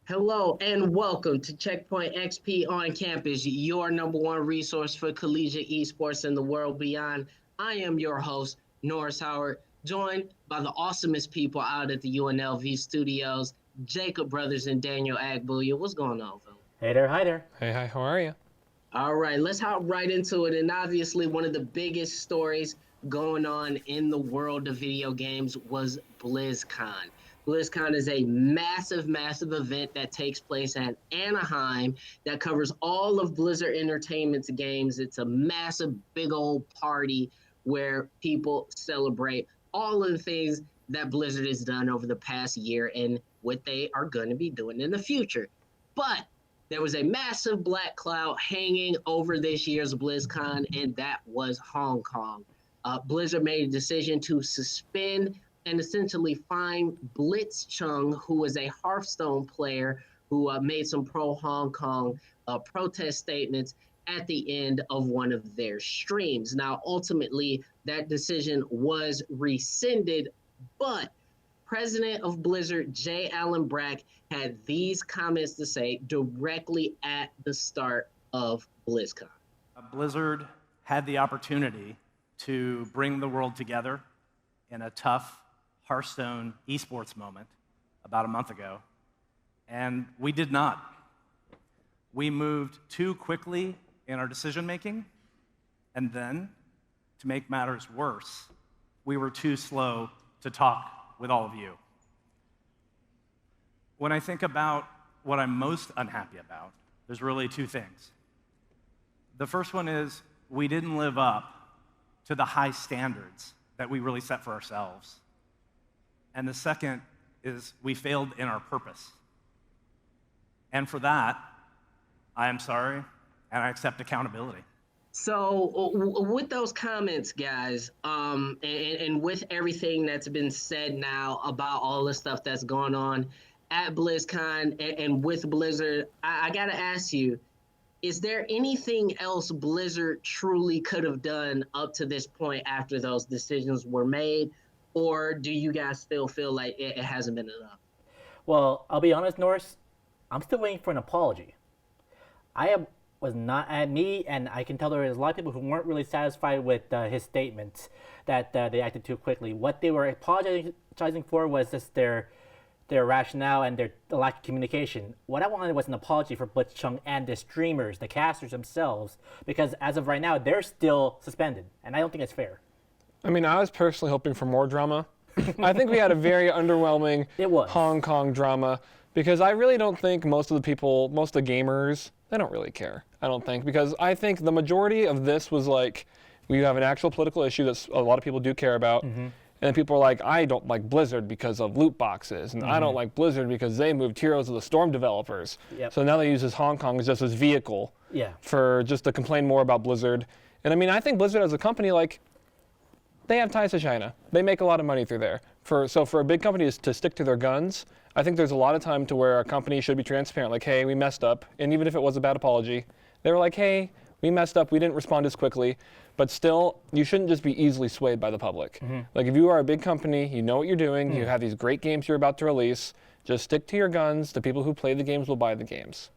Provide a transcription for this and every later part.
Hello and welcome to CheckpointXP On-Campus, your number one resource for collegiate esports and the world beyond. I am your host, Norris Howard, joined by the awesomest people out at the UNLV studios, Jacob Brothers and Daniel Agbuya. What's going on, Phil? Hey there, hi there. Hey, hi, how are you? All right, let's hop right into it. And obviously, one of the biggest stories going on in the world of video games was Blizzcon. Blizzcon is a massive, massive event that takes place at Anaheim that covers all of Blizzard Entertainment's games. It's a massive, big old party where people celebrate all of the things that Blizzard has done over the past year and what they are going to be doing in the future. But there was a massive black cloud hanging over this year's BlizzCon, and that was Hong Kong. Blizzard made a decision to suspend and essentially fine Blitzchung, who was a Hearthstone player who made some pro-Hong Kong protest statements at the end of one of their streams. Now, ultimately, that decision was rescinded, but President of Blizzard, J. Allen Brack, had these comments to say directly at the start of BlizzCon. Blizzard had the opportunity to bring the world together in a tough Hearthstone esports moment about a month ago, and we did not. We moved too quickly in our decision-making, and then, to make matters worse, we were too slow to talk with all of you. When I think about what I'm most unhappy about, there's really two things. The first one is we didn't live up to the high standards that we really set for ourselves. And the second is we failed in our purpose. And for that, I am sorry, and I accept accountability. So with those comments, guys, and with everything that's been said now about all the stuff that's going on at BlizzCon and with Blizzard, I got to ask you, is there anything else Blizzard truly could have done up to this point after those decisions were made? Or do you guys still feel like it hasn't been enough? Well, I'll be honest, Norris, I'm still waiting for an apology. Was not at me, and I can tell there was a lot of people who weren't really satisfied with his statements that they acted too quickly. What they were apologizing for was just their rationale and the lack of communication. What I wanted was an apology for Blitzchung and the streamers, the casters themselves, because as of right now, they're still suspended, and I don't think it's fair. I mean, I was personally hoping for more drama. I think we had a very underwhelming Hong Kong drama, because I really don't think most of the people, most of the gamers, they don't really care, I don't think, because I think the majority of this was like, we have an actual political issue that a lot of people do care about, and then people are like, I don't like Blizzard because of loot boxes, and I don't like Blizzard because they moved Heroes of the Storm developers. So now they use this Hong Kong as just this vehicle for just to complain more about Blizzard. And I mean, I think Blizzard as a company, like, they have ties to China. They make a lot of money through there. So for a big company to stick to their guns, I think there's a lot of time to where a company should be transparent, like, hey, we messed up. And even if it was a bad apology, they were like, hey, we messed up, we didn't respond as quickly. But still, you shouldn't just be easily swayed by the public. Like, if you are a big company, you know what you're doing, you have these great games you're about to release, just stick to your guns. The people who play the games will buy the games.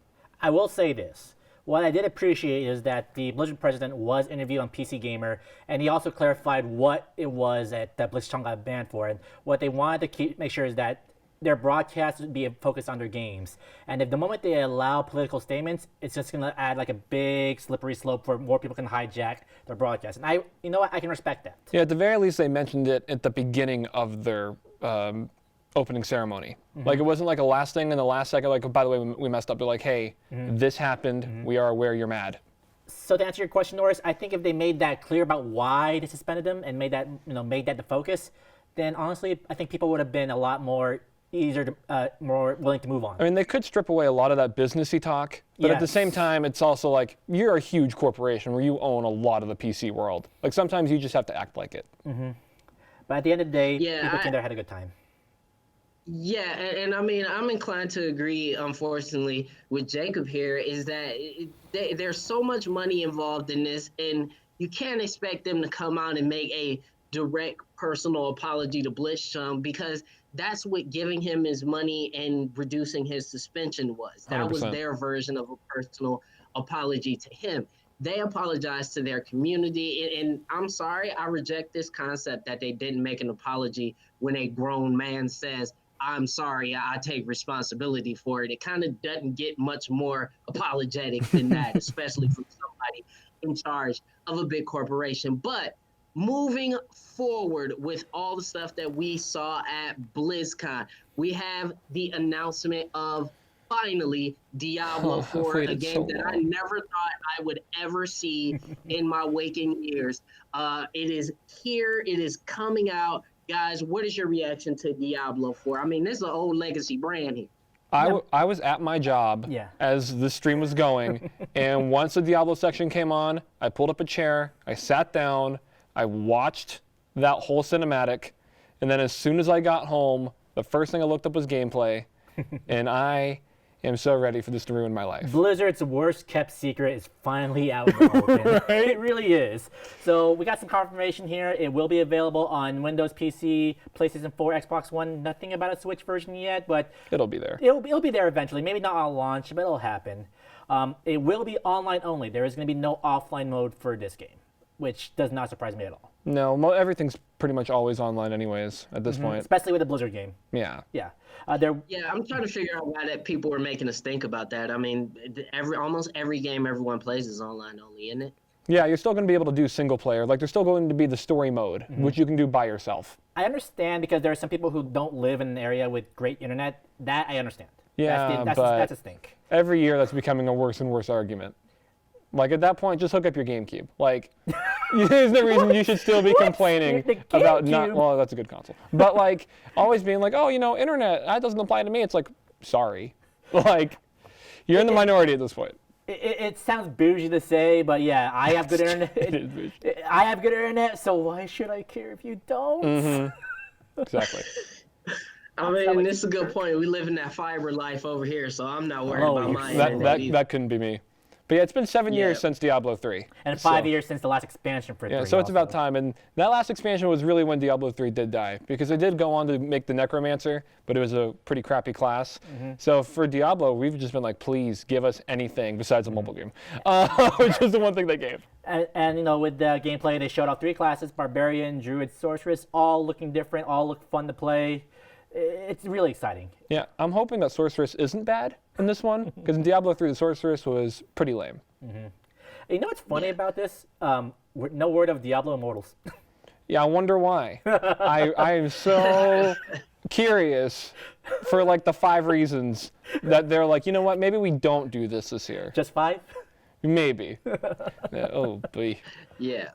I will say this. What I did appreciate is that the Blizzard president was interviewed on PC Gamer, and he also clarified what it was that Blitzchung got banned for. And what they wanted to make sure is that their broadcast would be focused on their games. And if the moment they allow political statements, it's just going to add like a big slippery slope for more people can hijack their broadcast. And you know what, I can respect that. Yeah, at the very least, they mentioned it at the beginning of their opening ceremony. Like, it wasn't like a last thing in the last second, like, oh, by the way, we messed up. They're like, hey, this happened. We are aware you're mad. So to answer your question, Norris, I think if they made that clear about why they suspended them and made that the focus, then honestly, I think people would have been a lot more more willing to move on. I mean, they could strip away a lot of that businessy talk, but at the same time, it's also like, you're a huge corporation where you own a lot of the PC world. Like, sometimes you just have to act like it. But at the end of the day, people came there had a good time. Yeah, and I mean, I'm inclined to agree, unfortunately, with Jacob here, is that there's so much money involved in this, and you can't expect them to come out and make a direct personal apology to Blizzcon, because that's what giving him his money and reducing his suspension was. That 100%. was their version of a personal apology to him. They apologized to their community, and I'm sorry, I reject this concept that they didn't make an apology when a grown man says, I'm sorry, I take responsibility for it. It kind of doesn't get much more apologetic than that, especially from somebody in charge of a big corporation. But moving forward with all the stuff that we saw at BlizzCon, we have the announcement of finally Diablo 4, a game that I never thought I would ever see in my waking years. It is here. It is coming out. Guys, what is your reaction to Diablo 4? I mean, this is an old legacy brand here. I was at my job as the stream was going, and once the Diablo section came on, I pulled up a chair, I sat down, I watched that whole cinematic, and then as soon as I got home, the first thing I looked up was gameplay, and I am so ready for this to ruin my life. Blizzard's worst kept secret is finally out in the open. Right? It really is. So we got some confirmation here. It will be available on Windows PC, PlayStation 4, Xbox One. Nothing about a Switch version yet, but it'll be there. It'll be there eventually. Maybe not on launch, but it'll happen. It will be online only. There is going to be no offline mode for this game, which does not surprise me at all. No, everything's pretty much always online anyways at this point. Especially with a Blizzard game. Yeah. Yeah. I'm trying to figure out why that people were making us think about that. I mean, almost every game everyone plays is online only, isn't it? Yeah, you're still going to be able to do single player. Like, there's still going to be the story mode, which you can do by yourself. I understand, because there are some people who don't live in an area with great internet. That I understand. Yeah, that's a stink. Every year that's becoming a worse and worse argument. Like, at that point, just hook up your GameCube. Like, there's no reason you should still be complaining about not. Well, that's a good console. But, like, always being like, oh, internet, that doesn't apply to me. It's like, sorry. Like, you're in the minority at this point. It sounds bougie to say, but yeah, I have good internet. I have good internet, so why should I care if you don't? Mm-hmm. Exactly. I mean, this is a good point. We live in that fiber life over here, so I'm not worried about my internet. That couldn't be me. But yeah, it's been 7 years since Diablo 3. And 5 years since the last expansion for 3. Yeah, so it's about time. And that last expansion was really when Diablo 3 did die, because they did go on to make the Necromancer, but it was a pretty crappy class. So for Diablo, we've just been like, please give us anything besides a mobile game, which is the one thing they gave. And with the gameplay, they showed off 3 classes: Barbarian, Druid, Sorceress, all looking different, all look fun to play. It's really exciting. Yeah, I'm hoping that Sorceress isn't bad in this one, because in Diablo 3, the Sorceress was pretty lame. You know what's funny about this? No word of Diablo Immortals. Yeah, I wonder why. I am so curious for like the 5 reasons that they're like, you know what, maybe we don't do this year. Just 5? Maybe. Yeah, oh, boy. Yeah.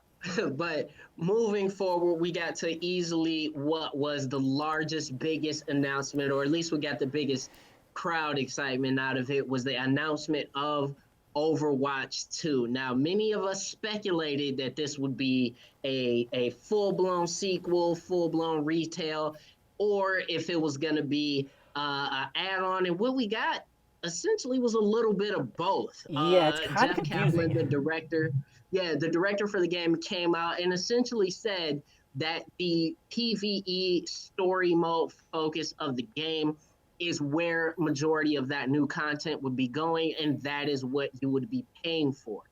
But moving forward, we got to easily what was the largest, biggest announcement, or at least we got the biggest crowd excitement out of it, was the announcement of Overwatch 2. Now, many of us speculated that this would be a full-blown sequel, full-blown retail, or if it was going to be an add-on. And what we got essentially was a little bit of both. Yeah, it's kind of Jeff Kaplan, the director for the game, came out and essentially said that the PvE story mode focus of the game is where majority of that new content would be going, and that is what you would be paying for.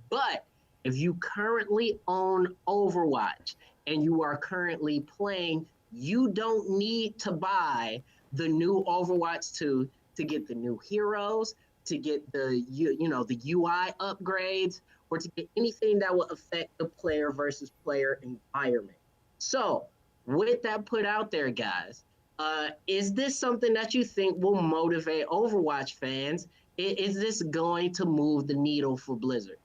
But if you currently own Overwatch and you are currently playing, you don't need to buy the new Overwatch 2 to get the new heroes, to get the the UI upgrades, or to get anything that will affect the player versus player environment. So with that put out there, guys, is this something that you think will motivate Overwatch fans? Is this going to move the needle for Blizzard?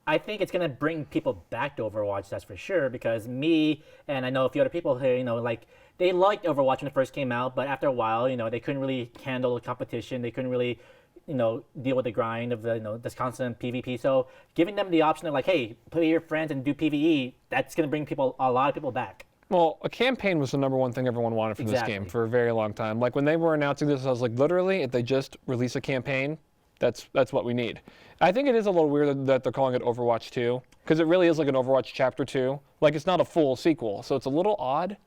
I think it's going to bring people back to Overwatch, that's for sure, because me and I know a few other people here, they liked Overwatch when it first came out, but after a while, they couldn't really handle the competition. They couldn't really, deal with the grind of this constant PvP. So giving them the option of like, hey, play with your friends and do PvE, that's going to bring a lot of people back. Well, a campaign was the number one thing everyone wanted from this game for a very long time. Like when they were announcing this, I was like, literally, if they just release a campaign, That's what we need. I think it is a little weird that they're calling it Overwatch 2, because it really is like an Overwatch Chapter 2. Like, it's not a full sequel, so it's a little odd.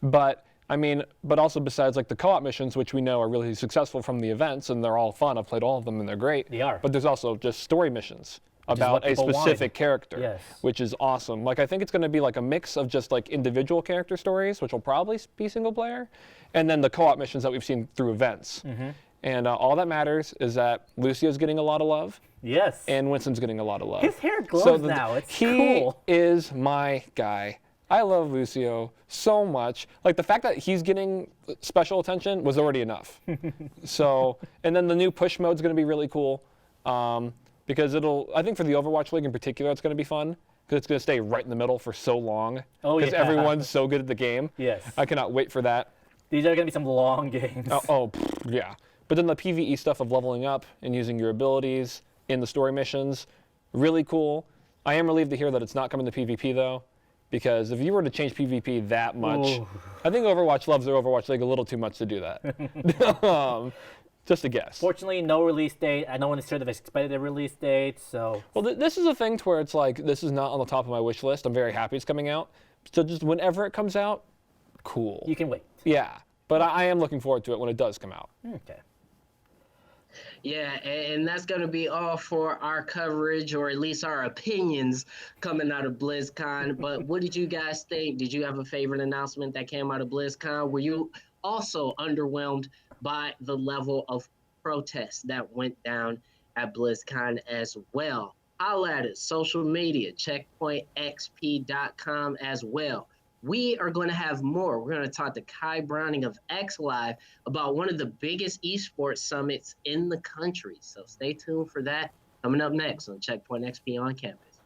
But I mean, but also besides like the co-op missions, which we know are really successful from the events, and they're all fun. I've played all of them, and they're great. They are. But there's also just story missions about a specific character, yes. which is awesome. Like, I think it's going to be like a mix of just like individual character stories, which will probably be single player, and then the co-op missions that we've seen through events. Mm-hmm. And all that matters is that Lucio's getting a lot of love. Yes. And Winston's getting a lot of love. His hair glows now. It's cool. He is my guy. I love Lucio so much. Like, the fact that he's getting special attention was already enough. So, and then the new push mode is going to be really cool. Because I think for the Overwatch League in particular, it's going to be fun. Because it's going to stay right in the middle for so long. Oh, yeah. Because everyone's so good at the game. Yes. I cannot wait for that. These are going to be some long games. Yeah. But then the PvE stuff of leveling up and using your abilities in the story missions, really cool. I am relieved to hear that it's not coming to PvP, though. Because if you were to change PvP that much, I think Overwatch loves their Overwatch League a little too much to do that. Just a guess. Fortunately, no release date. No one is sure they've expected a release date, so. Well, this is a thing to where it's like, this is not on the top of my wish list. I'm very happy it's coming out. So just whenever it comes out, cool. You can wait. Yeah, but I am looking forward to it when it does come out. Okay. Yeah, and that's going to be all for our coverage, or at least our opinions coming out of BlizzCon. But what did you guys think? Did you have a favorite announcement that came out of BlizzCon? Were you also underwhelmed by the level of protest that went down at BlizzCon as well? Holla at us, social media, CheckpointXP.com as well. We are going to have more. We're going to talk to Kyle Browning of XLive about one of the biggest esports summits in the country. So stay tuned for that. Coming up next on Checkpoint XP on Campus.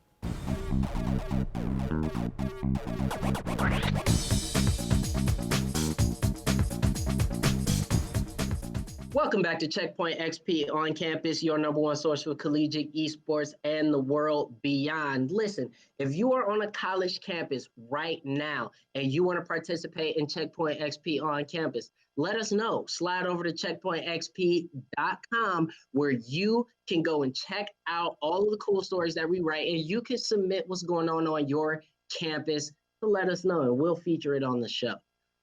Welcome back to Checkpoint XP on Campus, your number one source for collegiate esports and the world beyond. Listen, if you are on a college campus right now and you want to participate in Checkpoint XP on Campus, let us know. Slide over to checkpointxp.com where you can go and check out all of the cool stories that we write, and you can submit what's going on your campus to let us know, and we'll feature it on the show.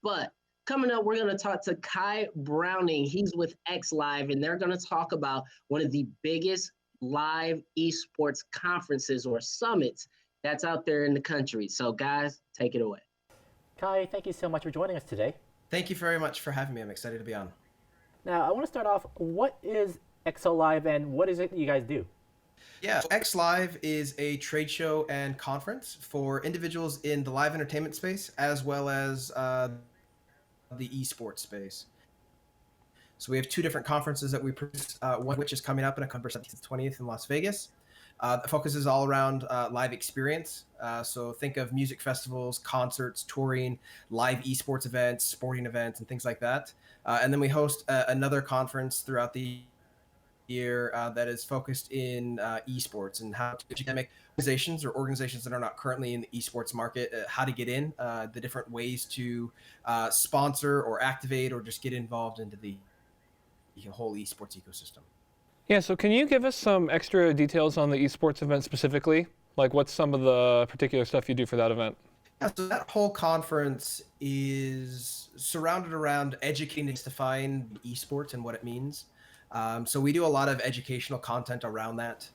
But coming up, we're going to talk to Kyle Browning. He's with XLive, and they're going to talk about one of the biggest live esports conferences or summits that's out there in the country. So, guys, take it away. Kai, thank you so much for joining us today. Thank you very much for having me. I'm excited to be on. Now, I want to start off, what is XLive and what is it that you guys do? Yeah, so XLive is a trade show and conference for individuals in the live entertainment space as well as the esports space. So we have two different conferences that we produce, one which is coming up in October 17th to 20th in Las Vegas. The focus is all around live experience. So think of music festivals, concerts, touring, live esports events, sporting events, and things like that. And then we host another conference throughout the year that is focused in esports and how to academic organizations or organizations that are not currently in the esports market, how to get in, the different ways to sponsor or activate or just get involved into the whole esports ecosystem. Yeah, so can you give us some extra details on the esports event specifically? Like, what's some of the particular stuff you do for that event? Yeah, so that whole conference is surrounded around educating and demystifying esports and what it means. So we do a lot of educational content around that,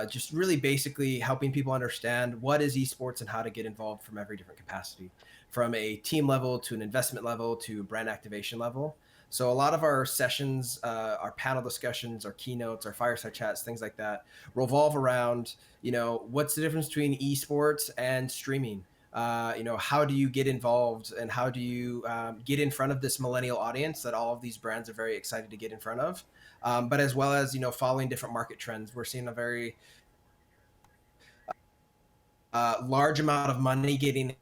just really basically helping people understand what is esports and how to get involved from every different capacity, from a team level to an investment level to brand activation level. So a lot of our sessions, our panel discussions, our keynotes, our fireside chats, things like that, revolve around, what's the difference between esports and streaming? How do you get involved and how do you get in front of this millennial audience that all of these brands are very excited to get in front of? But as well as, following different market trends. We're seeing a very large amount of money getting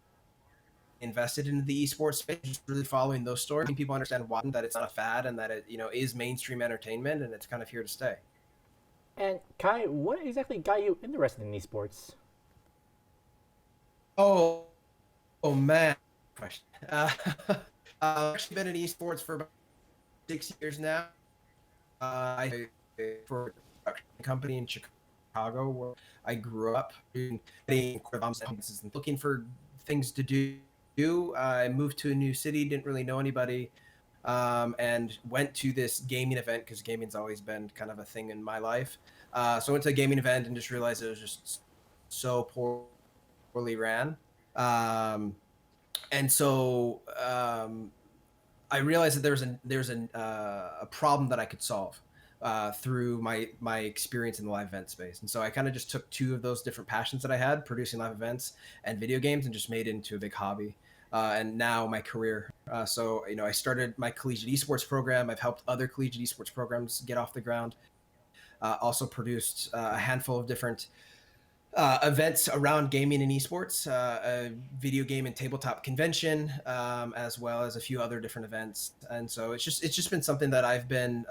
invested into the esports space, just really following those stories. Helping people understand why, that it's not a fad and that it, is mainstream entertainment and it's kind of here to stay. And Kai, what exactly got you interested in esports? Oh man. Question. I've actually been in esports for about 6 years now. For company in Chicago where I grew up, looking for things to do. I moved to a new city, didn't really know anybody, and went to this gaming event because gaming's always been kind of a thing in my life. So I went to a gaming event and just realized it was just so poorly ran. And so I realized that there's a problem that I could solve through my experience in the live event space. And so I kind of just took two of those different passions that I had, producing live events and video games, and just made it into a big hobby. And now my career. So, I started my collegiate esports program. I've helped other collegiate esports programs get off the ground. Also produced a handful of different events around gaming and esports, a video game and tabletop convention, as well as a few other different events. And so it's just been something that I've been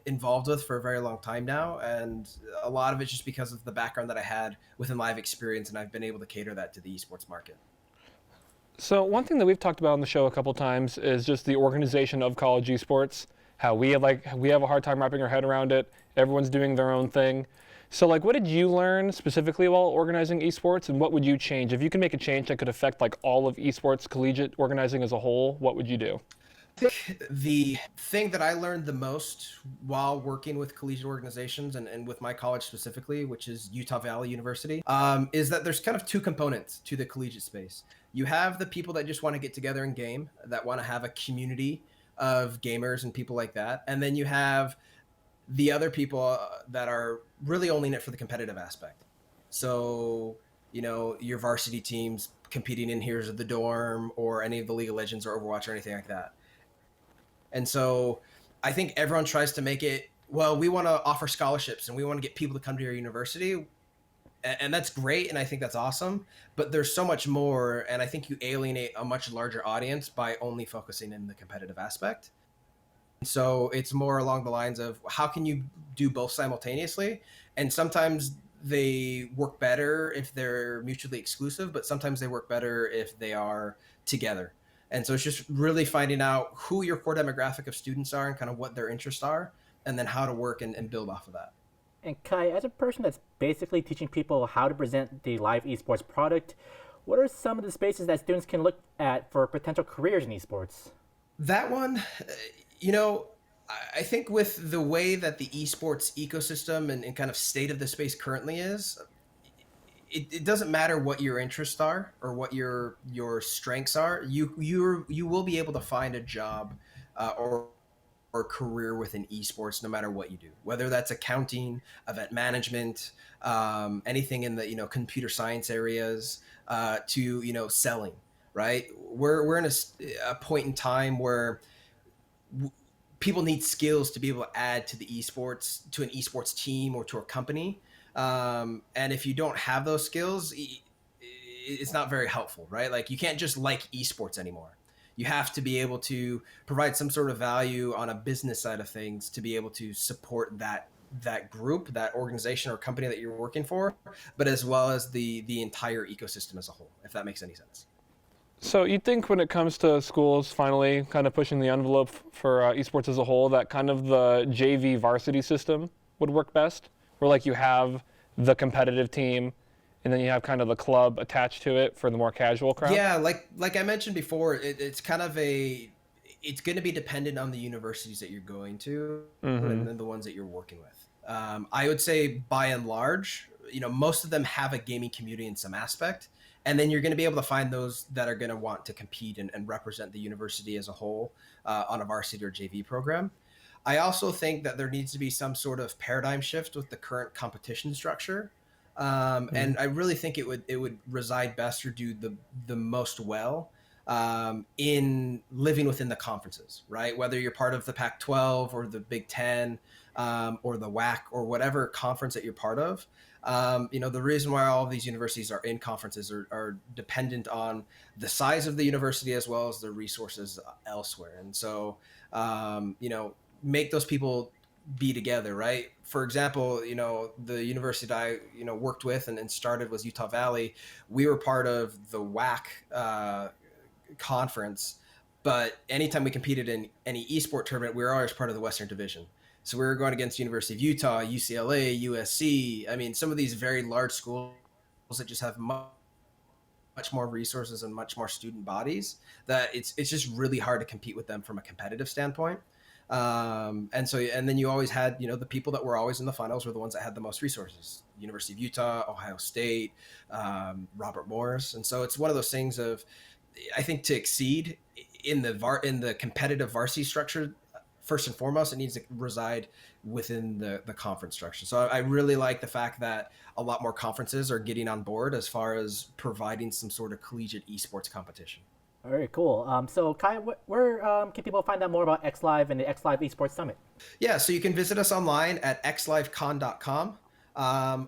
involved with for a very long time now, and a lot of it's just because of the background that I had within live experience, and I've been able to cater that to the esports market. So one thing that we've talked about on the show a couple times is just the organization of college esports, how we have a hard time wrapping our head around it. Everyone's doing their own thing. So what did you learn specifically while organizing esports, and what would you change? If you could make a change that could affect all of esports collegiate organizing as a whole, what would you do? I think the thing that I learned the most while working with collegiate organizations and with my college specifically, which is Utah Valley University, is that there's kind of two components to the collegiate space. You have the people that just want to get together and game, that want to have a community of gamers and people like that. And then you have the other people that are really only in it for the competitive aspect. So, your varsity teams competing in Heroes of the Dorm or any of the League of Legends or Overwatch or anything like that. And so I think everyone tries to make it, well, we want to offer scholarships and we want to get people to come to your university. And that's great. And I think that's awesome. But there's so much more. And I think you alienate a much larger audience by only focusing in the competitive aspect. So it's more along the lines of how can you do both simultaneously? And sometimes they work better if they're mutually exclusive, but sometimes they work better if they are together. And so it's just really finding out who your core demographic of students are and kind of what their interests are, and then how to work and build off of that. And Kai, as a person that's basically teaching people how to present the live esports product, what are some of the spaces that students can look at for potential careers in esports? That one, I think with the way that the esports ecosystem and kind of state of the space currently is, it doesn't matter what your interests are or what your strengths are. You will be able to find a job or career within esports no matter what you do, whether that's accounting, event management, anything in the computer science areas, to selling. Right, we're in a point in time where people need skills to be able to add to the esports, to an esports team or to a company. And if you don't have those skills, it's not very helpful, right? You can't just like esports anymore. You have to be able to provide some sort of value on a business side of things to be able to support that group, that organization or company that you're working for, but as well as the entire ecosystem as a whole, if that makes any sense. So you think when it comes to schools finally kind of pushing the envelope for esports as a whole, that kind of the JV varsity system would work best? Where you have the competitive team and then you have kind of the club attached to it for the more casual crowd? Yeah, like I mentioned before, it's kind of it's going to be dependent on the universities that you're going to and then the ones that you're working with. I would say by and large, most of them have a gaming community in some aspect. And then you're going to be able to find those that are going to want to compete and represent the university as a whole on a varsity or JV program. I also think that there needs to be some sort of paradigm shift with the current competition structure. And I really think it would reside best or do the most well in living within the conferences, right? Whether you're part of the Pac-12 or the Big Ten or the WAC or whatever conference that you're part of. The reason why all of these universities are in conferences are dependent on the size of the university as well as the resources elsewhere. And so, make those people be together, right? For example, the university that I, worked with and started was Utah Valley. We were part of the WAC conference, but anytime we competed in any esport tournament, we were always part of the Western Division. So we were going against University of Utah, UCLA, USC. I mean, some of these very large schools that just have much more resources and much more student bodies, that it's just really hard to compete with them from a competitive standpoint. And then you always had, the people that were always in the finals were the ones that had the most resources: University of Utah, Ohio State, Robert Morris. And so it's one of those things of, I think, to exceed in the competitive varsity structure, first and foremost, it needs to reside within the conference structure. So I really like the fact that a lot more conferences are getting on board as far as providing some sort of collegiate esports competition. Very cool. So Kai, where can people find out more about XLive and the XLive Esports Summit? Yeah, so you can visit us online at xlivecon.com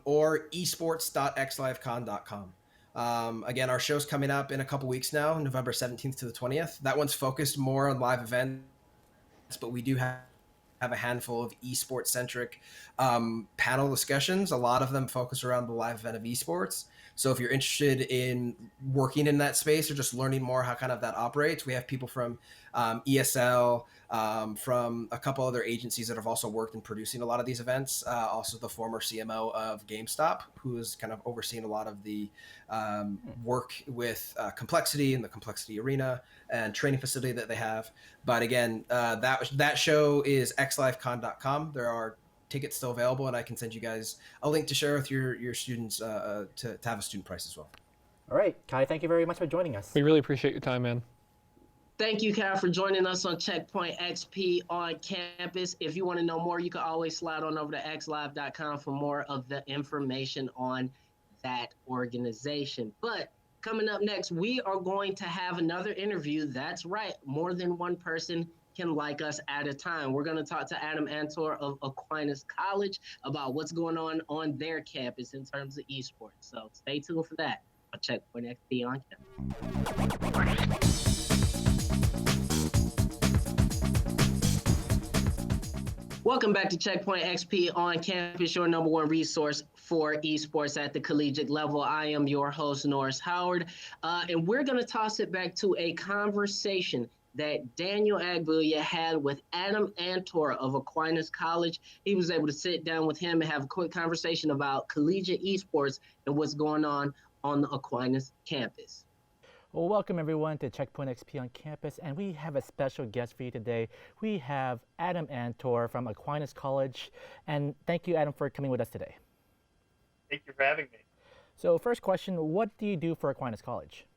or esports.xlivecon.com. Again, our show's coming up in a couple weeks now, November 17th to the 20th. That one's focused more on live events, but we do have a handful of esports-centric panel discussions. A lot of them focus around the live event of esports. So if you're interested in working in that space or just learning more how kind of that operates, we have people from ESL, from a couple other agencies that have also worked in producing a lot of these events. Also the former CMO of GameStop, who is kind of overseeing a lot of the work with Complexity and the Complexity Arena and training facility that they have. But again, that show is xlivecon.com. There are tickets still available, and I can send you guys a link to share with your students to have a student price as well. All right, Kai, thank you very much for joining us. We really appreciate your time, man. Thank you, Kyle, for joining us on CheckpointXP on campus. If you want to know more, you can always slide on over to xlive.com for more of the information on that organization. But coming up next, we are going to have another interview. That's right, more than one person can like us at a time. We're going to talk to Adam Antor of Aquinas College about what's going on their campus in terms of esports. So stay tuned for that on CheckpointXP on campus. Welcome back to Checkpoint XP on campus, your number one resource for esports at the collegiate level. I am your host, Norris Howard, and we're going to toss it back to a conversation that Daniel Agbulia had with Adam Antor of Aquinas College. He was able to sit down with him and have a quick conversation about collegiate esports and what's going on the Aquinas campus. Well, welcome everyone to Checkpoint XP on campus, and we have a special guest for you today. We have Adam Antor from Aquinas College, and thank you, Adam, for coming with us today. Thank you for having me. So first question, what do you do for Aquinas College?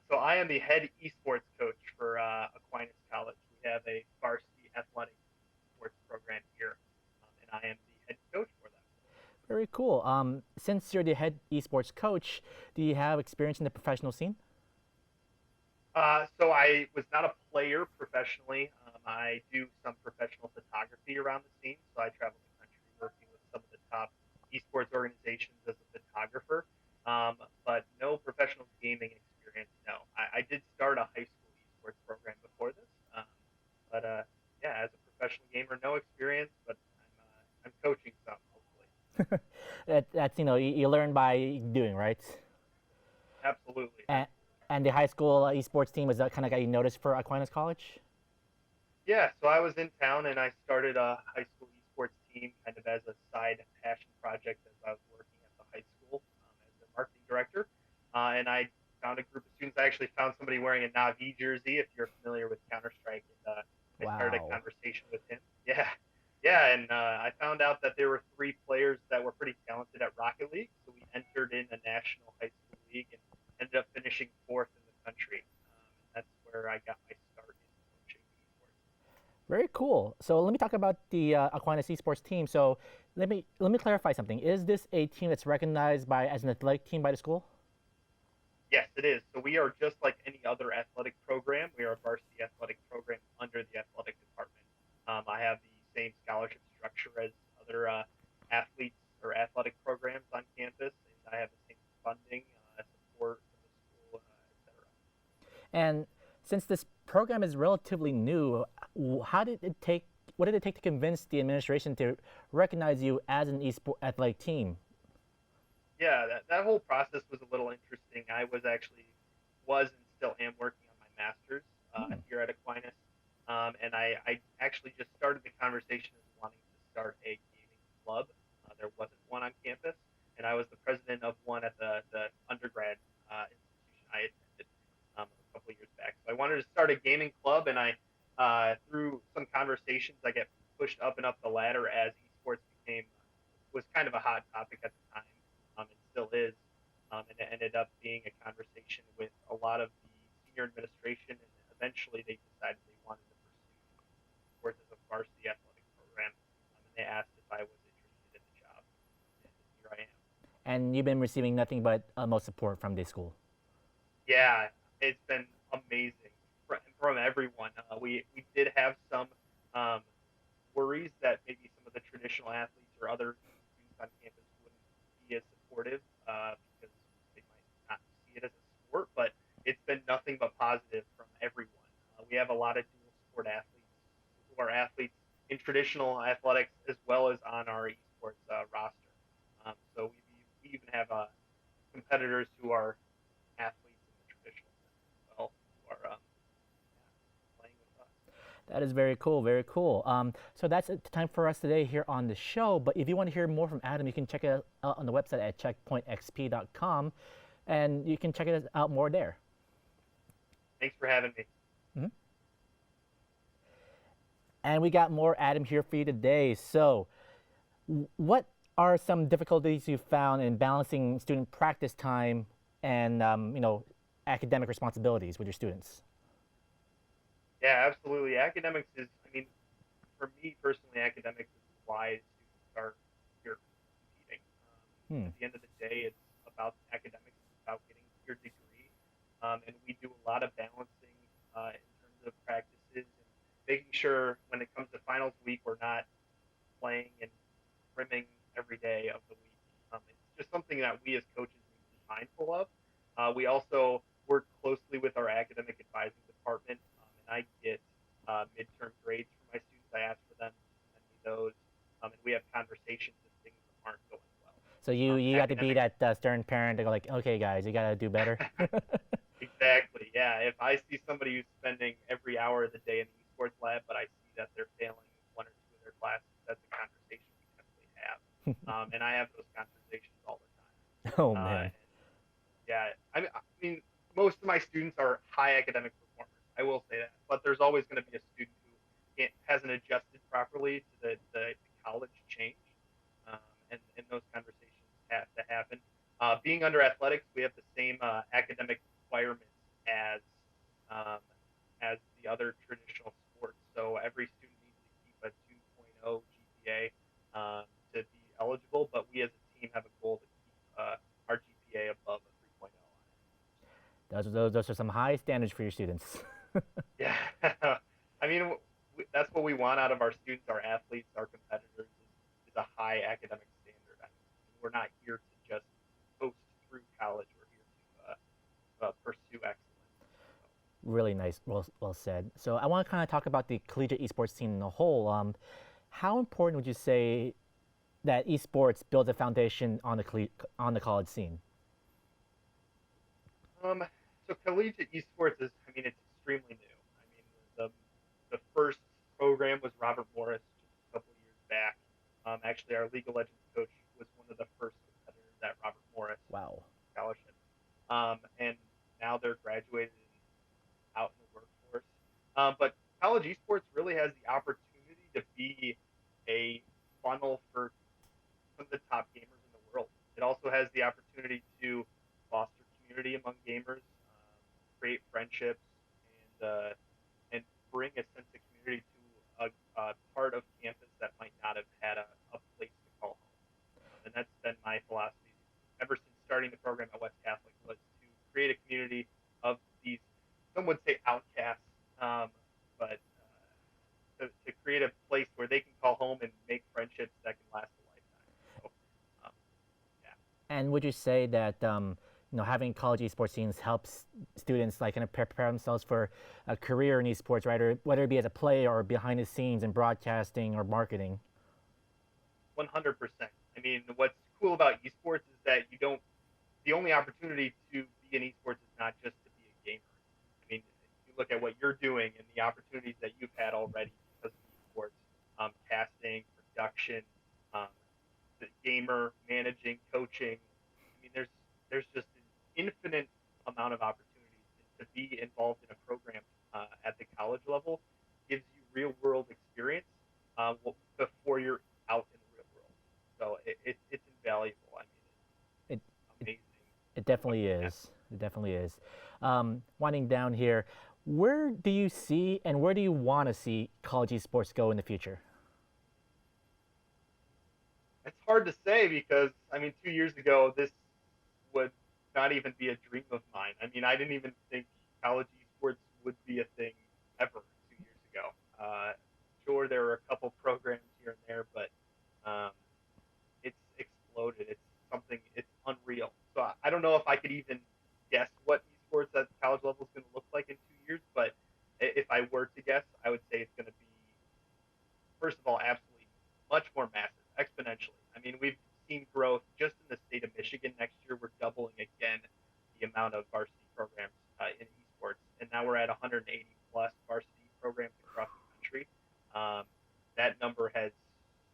So I am the head esports coach for Aquinas College. We have a varsity athletic sports program here, and I am the head coach for that. Very cool. Since you're the head esports coach, do you have experience in the professional scene? So I was not a player professionally. I do some professional photography around the scene. So I travel the country working with some of the top esports organizations as a photographer, but no professional gaming experience. No, I did start a high school esports program before this, but yeah, as a professional gamer, no experience, but I'm coaching some, hopefully. That's you learn by doing, right? Absolutely. And the high school esports team, was that kind of got you noticed for Aquinas College? Yeah, so I was in town and I started a high school esports team kind of as a side passion project as I was working at the high school as the marketing director. And I found a group of students. I actually found somebody wearing a Na'Vi jersey, if you're familiar with Counter-Strike, and I started a conversation with him. Yeah, and I found out that there were 3 players that were pretty talented at Rocket League, so we entered in a national high school league and ended up finishing 4th in the country. And that's where I got my start in coaching esports. Very cool. So let me talk about the Aquinas esports team. So let me clarify something. Is this a team that's recognized as an athletic team by the school? Yes, it is. So we are just like any other athletic program. We are a varsity athletic program under the athletic department. I have the same scholarship structure as other athletes or athletic programs on campus, and I have the same funding, support from the school, etc. And since this program is relatively new, what did it take to convince the administration to recognize you as an esports athletic team? Yeah, that whole process was a little interesting. I was and still am working on my master's here at Aquinas. And I actually just started the conversation as wanting to start a gaming club. There wasn't one on campus, and I was the president of one at the undergrad institution I attended a couple of years back. So I wanted to start a gaming club, and through some conversations, I get pushed up and up the ladder as esports was kind of a hot topic at the time, and still is. And it ended up being a conversation with a lot of the senior administration, and eventually they decided they wanted to pursue sports as a varsity athletic program, and they asked if I was interested in the job, and here I am. And you've been receiving nothing but most support from the school. Yeah, it's been amazing from everyone. We did have some worries that maybe some of the traditional athletes or other students on campus wouldn't be as supportive because they might not see it as a sport, but it's been nothing but positive from everyone. We have a lot of dual sport athletes who are athletes in traditional athletics as well as on our esports roster. So we even have competitors who are athletes in the traditional sense as well, who are playing with us. That is very cool, very cool. So that's the time for us today here on the show. But if you want to hear more from Adam, you can check it out on the website at CheckpointXP.com, and you can check it out more there. Thanks for having me. Mm-hmm. And we got more Adam here for you today. So what are some difficulties you found in balancing student practice time and academic responsibilities with your students? Yeah, absolutely. Academics is, for me personally, academics is why students are here competing. At the end of the day, it's about academics, it's about getting your degree. And we do a lot of balancing in terms of practices and making sure when it comes to finals week, we're not playing and rimming every day of the week. It's just something that we as coaches need to be mindful of. We also work closely with our academic advising department, and I get midterm grades for my students. I ask for them to send me those, and we have conversations if things aren't going well. So you got to be that stern parent to go like, okay, guys, you got to do better. Exactly. Yeah. If I see somebody who's spending every hour of the day in the esports lab, but I see that they're failing one or two of their classes, that's a conversation we definitely have. And I have those conversations all the time. Oh man. Yeah. I mean, most of my students are high academic performers. I will say that, but there's always going to be a student who hasn't adjusted properly to the college change, and those conversations have to happen. Being under athletics, we have the same academic requirements as the other traditional sports. So every student needs to keep a 2.0 GPA to be eligible, but we as a team have a goal to keep our GPA above a 3.0. Those are some high standards for your students. Yeah. I mean, that's what we want out of our students, our athletes, our competitors, is a high academic standard. I mean, we're not here to just coast through college. We're here to pursue excellence. Really nice, well said. So I want to kind of talk about the collegiate esports scene in a whole. How important would you say that esports builds a foundation on the college scene? So collegiate esports is, it's extremely new. The first program was Robert Morris just a couple of years back. Actually, our League of Legends coach was one of the first competitors at Robert Morris. Wow. Scholarship. And now they're graduated and out in the workforce. But college esports really has the opportunity to be a funnel for some of the top gamers in the world. It also has the opportunity to foster community among gamers, create friendships, and bring a sense of community to a part of campus that might not have had a place to call home. And that's been my philosophy ever since starting the program at West Catholic, was to create a community of these, some would say outcasts, but to create a place where they can call home and make friendships that can last a lifetime. So, yeah. And would you say that having college esports scenes helps students like kind of prepare themselves for a career in esports, right? Or whether it be as a player or behind the scenes in broadcasting or marketing? 100%. I mean, what's cool about esports is that the only opportunity to be in esports is not just to be a gamer. I mean, if you look at what you're doing and the opportunities that you've had already because of esports, casting, production, the gamer, managing, coaching. I mean, there's just an infinite amount of opportunities to be involved in a program at the college level. Gives you real world experience before you're out in the real world. So it's invaluable. I mean, it's amazing. It definitely is. It definitely is. Winding down here, where do you see and where do you want to see college esports go in the future? It's hard to say because, I mean, 2 years ago, this would not even be a dream of mine. I mean, I didn't even think college esports would be a thing ever 2 years ago. Sure, there were a couple programs here and there, but it's exploded. It's something, it's unreal. So I don't know if I could even guess what esports at the college level is going to look like in 2 years, but if I were to guess, I would say it's going to be, first of all, absolutely much more massive, exponentially. I mean, we've seen growth just in the state of Michigan. Next year, we're doubling again the amount of varsity programs in esports, and now we're at 180 plus varsity programs across the country. That number has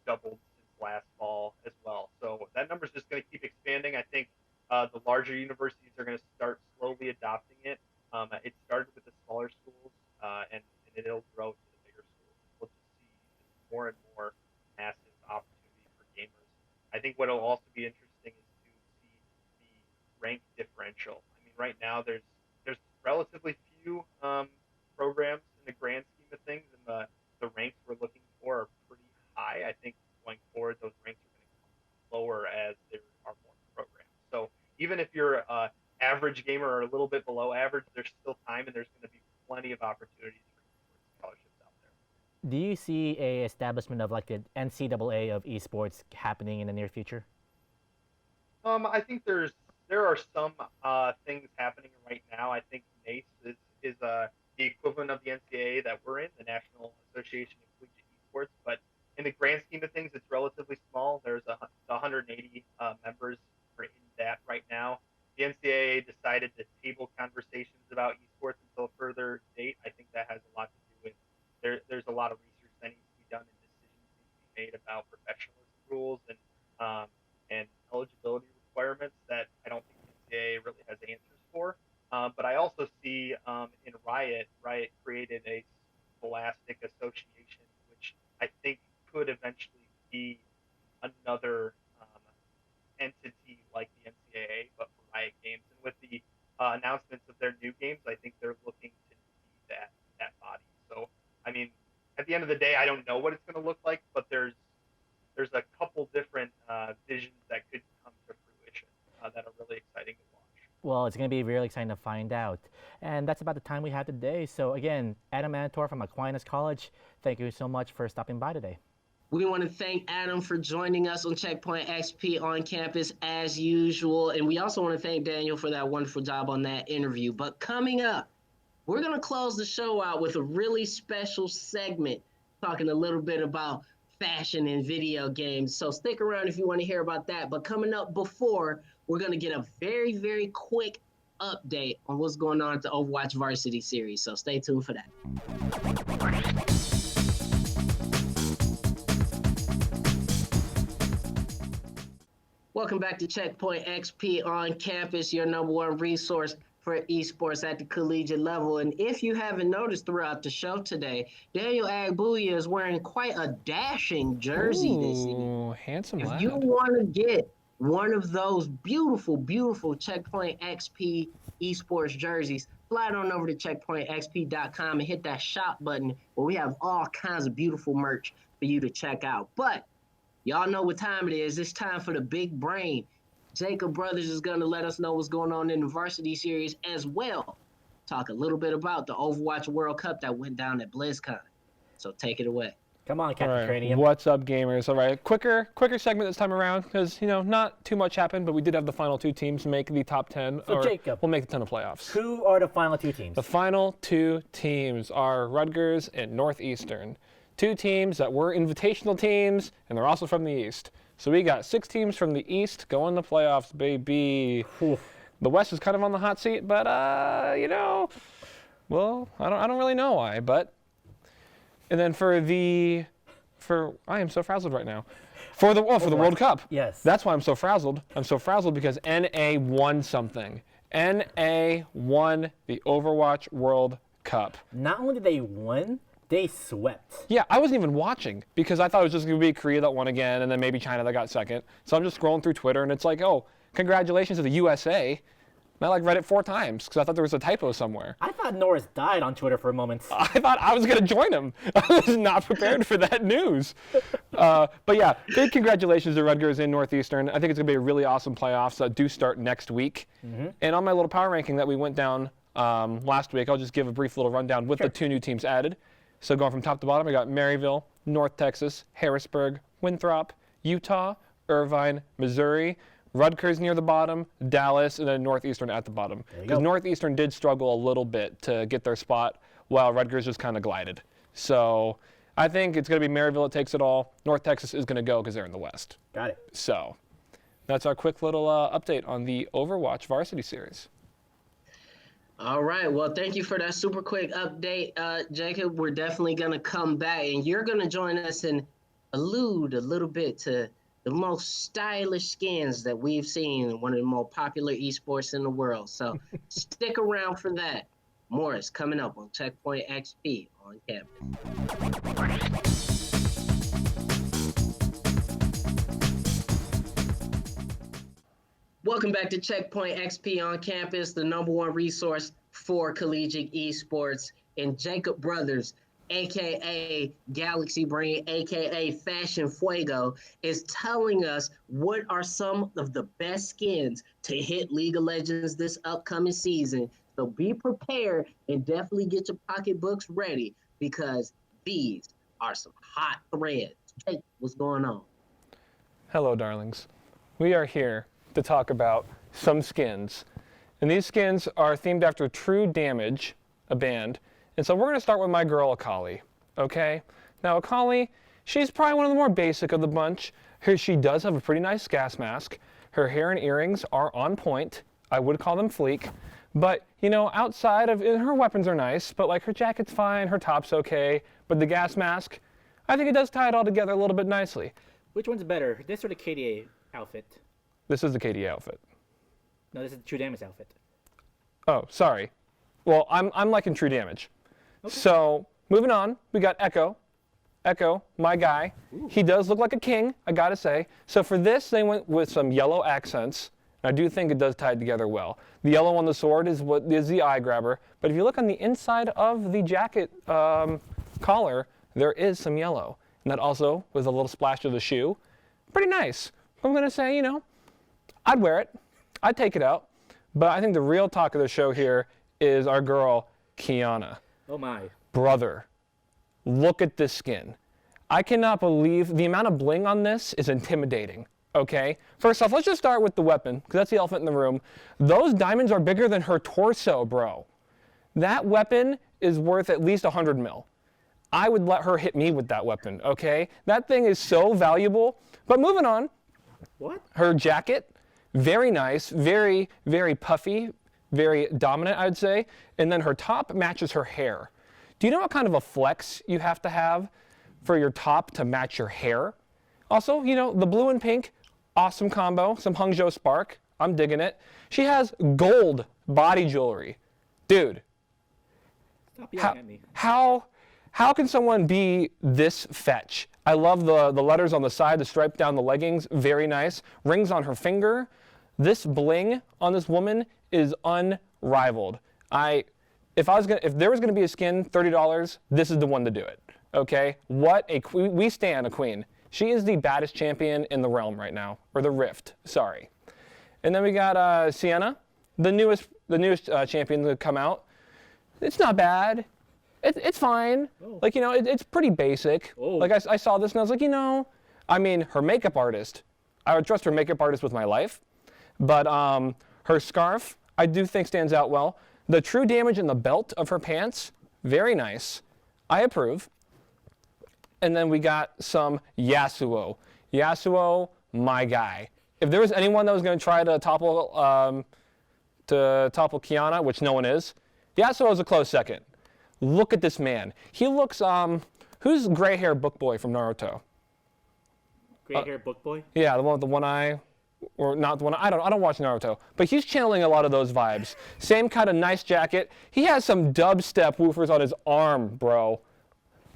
doubled since last fall as well. So that number is just going to keep expanding. I think the larger universities are going to start slowly adopting it. It started with the smaller schools, and it'll grow to the bigger schools. We'll just see more and more massive opportunity for gamers. I think what will also be interesting is to see the rank differential. I mean, right now there's relatively few programs in the grand scheme of things, and the ranks we're looking for are pretty high. I think going forward, those ranks are going to come lower as there are more programs. So even if you're an average gamer or a little bit below average, there's still time, and there's going to be plenty of opportunities for scholarships out there. Do you see a establishment of like the NCAA of esports happening in the near future? I think there are some things happening right now. I think NACE is the equivalent of the NCAA that we're in, the National Association of Collegiate Esports. But in the grand scheme of things, it's relatively small. There's 180 members in that right now. The NCAA decided to table conversations about esports until a further date. I think that has a lot to do with there's a lot of research that needs to be done and decisions need to be made about professionalism rules and eligibility requirements that I don't think the NCAA really has answers for. But I also see in Riot created a scholastic association, which I think could eventually be another entity like the NCAA, but for Riot Games. And with the announcements of their new games, I think they're looking to be that body. So, I mean, at the end of the day, I don't know what it's going to look like, but there's a couple different visions that could come to fruition that are really exciting to watch. Well, it's going to be really exciting to find out. And that's about the time we have today. So again, Adam Antor from Aquinas College, thank you so much for stopping by today. We want to thank Adam for joining us on Checkpoint XP on campus as usual. And we also want to thank Daniel for that wonderful job on that interview. But coming up, we're going to close the show out with a really special segment talking a little bit about fashion in video games. So stick around if you want to hear about that. But coming up before, we're going to get a very, very quick update on what's going on at the Overwatch Varsity Series. So stay tuned for that. Welcome back to Checkpoint XP on campus, your #1 resource for esports at the collegiate level. And if you haven't noticed throughout the show today, Daniel Agbuya is wearing quite a dashing jersey this evening. Handsome lad. If you want to get one of those beautiful, beautiful Checkpoint XP esports jerseys, slide on over to checkpointxp.com and hit that shop button where we have all kinds of beautiful merch for you to check out. But y'all know what time it is. It's time for the big brain. Jacob Brothers is going to let us know what's going on in the varsity series as well. Talk a little bit about the Overwatch World Cup that went down at Blizzcon. So take it away. Come on, Captain Cranium. What's up, gamers? All right, quicker segment this time around because, not too much happened, but we did have the final two teams make the top 10. So, Jacob, we'll make the 10 of playoffs. Who are the final two teams? The final two teams are Rutgers and Northeastern. Two teams that were invitational teams, and they're also from the East. So we got 6 teams from the East going to playoffs, baby. Oof. The West is kind of on the hot seat, but, Well, I don't really know why, but. And then I am so frazzled right now. For the World Cup. Yes. That's why I'm so frazzled. I'm so frazzled because NA won something. NA won the Overwatch World Cup. Not only did they win, they swept. Yeah, I wasn't even watching because I thought it was just going to be Korea that won again and then maybe China that got second. So I'm just scrolling through Twitter and it's like, oh, congratulations to the USA. And I read it 4 times because I thought there was a typo somewhere. I thought Norris died on Twitter for a moment. I thought I was going to join him. I was not prepared for that news. But yeah, big congratulations to Rutgers and Northeastern. I think it's going to be a really awesome playoffs that do start next week. Mm-hmm. And on my little power ranking that we went down last week, I'll just give a brief little rundown with the 2 new teams added. So going from top to bottom, I got Maryville, North Texas, Harrisburg, Winthrop, Utah, Irvine, Missouri, Rutgers near the bottom, Dallas, and then Northeastern at the bottom. Because Northeastern did struggle a little bit to get their spot, while Rutgers just kind of glided. So I think it's going to be Maryville that takes it all. North Texas is going to go because they're in the West. Got it. So that's our quick little update on the Overwatch Varsity Series. All right. Well, thank you for that super quick update, Jacob. We're definitely going to come back, and you're going to join us and allude a little bit to the most stylish skins that we've seen in one of the more popular esports in the world. So stick around for that. More is coming up on CheckpointXP on campus. Welcome back to CheckpointXP on campus, the #1 resource for collegiate esports. And Jacob Brothers, a.k.a. Galaxy Brain, a.k.a. Fashion Fuego, is telling us what are some of the best skins to hit League of Legends this upcoming season. So be prepared and definitely get your pocketbooks ready because these are some hot threads. Jake, what's going on? Hello, darlings. We are here to talk about some skins. And these skins are themed after True Damage, a band. And so we're going to start with my girl, Akali, okay? Now, Akali, she's probably one of the more basic of the bunch. She does have a pretty nice gas mask. Her hair and earrings are on point. I would call them fleek. But, you know, outside of, her weapons are nice, but like her jacket's fine, her top's okay. But the gas mask, I think it does tie it all together a little bit nicely. Which one's better, this or the KDA outfit? This is the KDA outfit. No, this is the True Damage outfit. Oh, sorry. Well, I'm liking True Damage. Okay. So, moving on, we got Echo. Echo, my guy. Ooh. He does look like a king, I gotta say. So for this, they went with some yellow accents. And I do think it does tie together well. The yellow on the sword is what is the eye grabber. But if you look on the inside of the jacket collar, there is some yellow. And that also was a little splash of the shoe. Pretty nice. I'm gonna say, you know, I'd wear it. I'd take it out. But I think the real talk of the show here is our girl, Kiana. Oh my. Brother, look at this skin. I cannot believe the amount of bling on this is intimidating, okay? First off, let's just start with the weapon, because that's the elephant in the room. Those diamonds are bigger than her torso, bro. That weapon is worth at least 100 mil. I would let her hit me with that weapon, okay? That thing is so valuable. But moving on. What? Her jacket, very nice, very, very puffy, very dominant, I'd say. And then her top matches her hair. Do you know what kind of a flex you have to have for your top to match your hair? Also, you know, the blue and pink, awesome combo, some Hangzhou Spark. I'm digging it. She has gold body jewelry. Dude. Stop yelling at me. How can someone be this fetch? I love the letters on the side, the stripe down the leggings, very nice. Rings on her finger. This bling on this woman is unrivaled. If there was gonna be a skin, $30, this is the one to do it. Okay? We stan a queen. She is the baddest champion in the realm right now, or the Rift. Sorry. And then we got Sienna, the newest champion to come out. It's not bad. It's fine. Oh. Like, you know, it's pretty basic. Oh. Like, I saw this and I was like, you know, I mean, her makeup artist, I would trust her makeup artist with my life. But her scarf, I do think stands out well. The True Damage in the belt of her pants, very nice. I approve. And then we got some Yasuo. Yasuo, my guy. If there was anyone that was going to try to topple Kiana, which no one is, Yasuo is a close second. Look at this man. He looks, who's gray hair book boy from Naruto? Gray hair book boy? Yeah, the one with the one eye. Or not the one, I don't watch Naruto, but he's channeling a lot of those vibes. Same kind of nice jacket. He has some dubstep woofers on his arm, bro.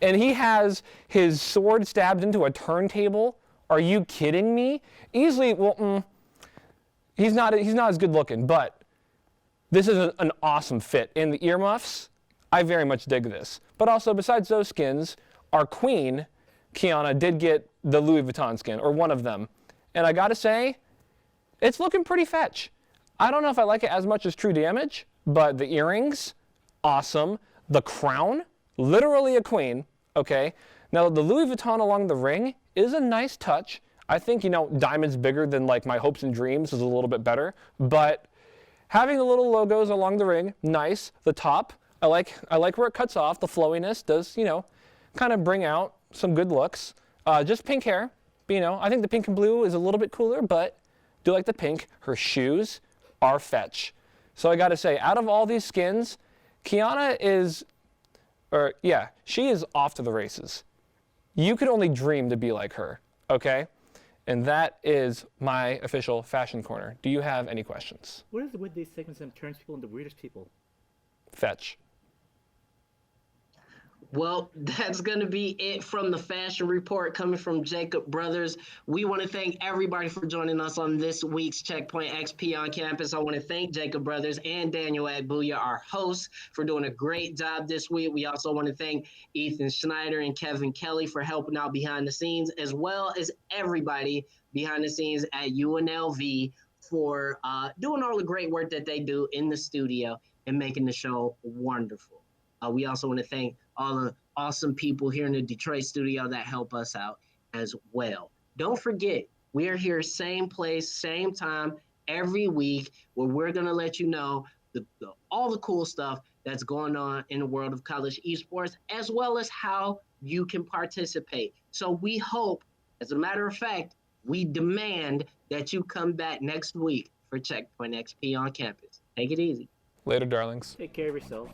And he has his sword stabbed into a turntable. Are you kidding me? Easily, well, he's not as good looking, but this is an awesome fit. And the earmuffs, I very much dig this. But also, besides those skins, our queen, Kiana, did get the Louis Vuitton skin, or one of them. And I gotta say, it's looking pretty fetch. I don't know if I like it as much as True Damage, but the earrings, awesome. The crown, literally a queen, okay? Now, the Louis Vuitton along the ring is a nice touch. I think, diamonds bigger than like my hopes and dreams is a little bit better, but having the little logos along the ring, nice. The top, I like where it cuts off. The flowiness does, kind of bring out some good looks. Just pink hair, but, I think the pink and blue is a little bit cooler, but do like the pink. Her shoes are fetch. So I gotta say, out of all these skins, Kiana she is off to the races. You could only dream to be like her, okay? And that is my official fashion corner. Do you have any questions? What is it with these segments that turns people into weirdest people? Fetch. Well, that's going to be it from the Fashion Report coming from Jacob Brothers. We want to thank everybody for joining us on this week's Checkpoint XP on Campus. I want to thank Jacob Brothers and Daniel Agbuya, our hosts, for doing a great job this week. We also want to thank Ethan Schneider and Kevin Kelly for helping out behind the scenes, as well as everybody behind the scenes at UNLV for doing all the great work that they do in the studio and making the show wonderful. We also want to thank all the awesome people here in the Detroit studio that help us out as well. Don't forget, we are here same place, same time, every week, where we're going to let you know all the cool stuff that's going on in the world of college esports, as well as how you can participate. So we hope, as a matter of fact, we demand that you come back next week for Checkpoint XP on Campus. Take it easy. Later, darlings. Take care of yourself.